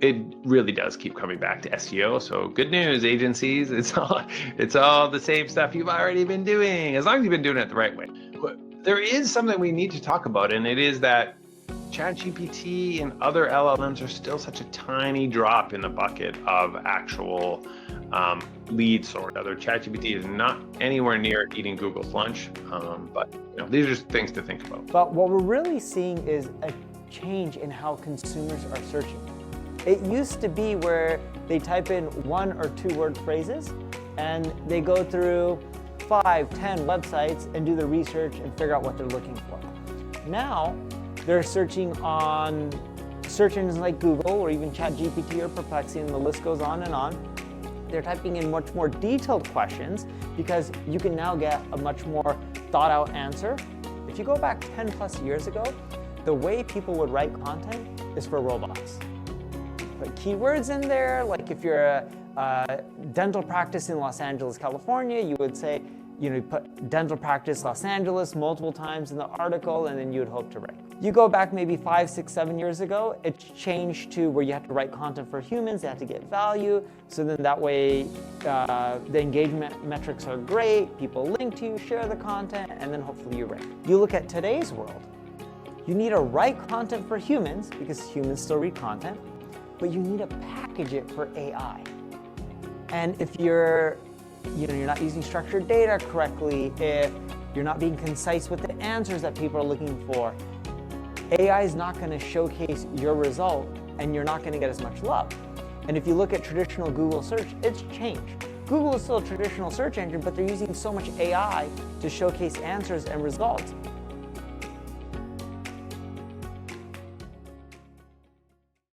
it really does keep coming back to SEO. So good news, agencies. It's all the same stuff you've already been doing, as long as you've been doing it the right way. But there is something we need to talk about, and it is that ChatGPT and other LLMs are still such a tiny drop in the bucket of actual lead source. Other ChatGPT is not anywhere near eating Google's lunch, but these are just things to think about. But what we're really seeing is a change in how consumers are searching. It used to be where they type in 1 or 2 word phrases and they go through 5, 10 websites and do the research and figure out what they're looking for. Now, they're searching on search engines like Google or even ChatGPT or Perplexity, and the list goes on and on. They're typing in much more detailed questions because you can now get a much more thought out answer. If you go back 10 plus years ago, the way people would write content is for robots. Put keywords in there, like if you're a dental practice in Los Angeles, California, you would say, you put dental practice Los Angeles multiple times in the article, and then you would hope to rank. You go back maybe 5, 6, 7 years ago, it changed to where you have to write content for humans, they have to get value, so then that way the engagement metrics are great, people link to you, share the content, and then hopefully you rank. You look at today's world, you need to write content for humans, because humans still read content, but you need to package it for AI. And if you're not using structured data correctly, if you're not being concise with the answers that people are looking for, AI is not going to showcase your result and you're not going to get as much love. And if you look at traditional Google search, it's changed. Google is still a traditional search engine, but they're using so much AI to showcase answers and results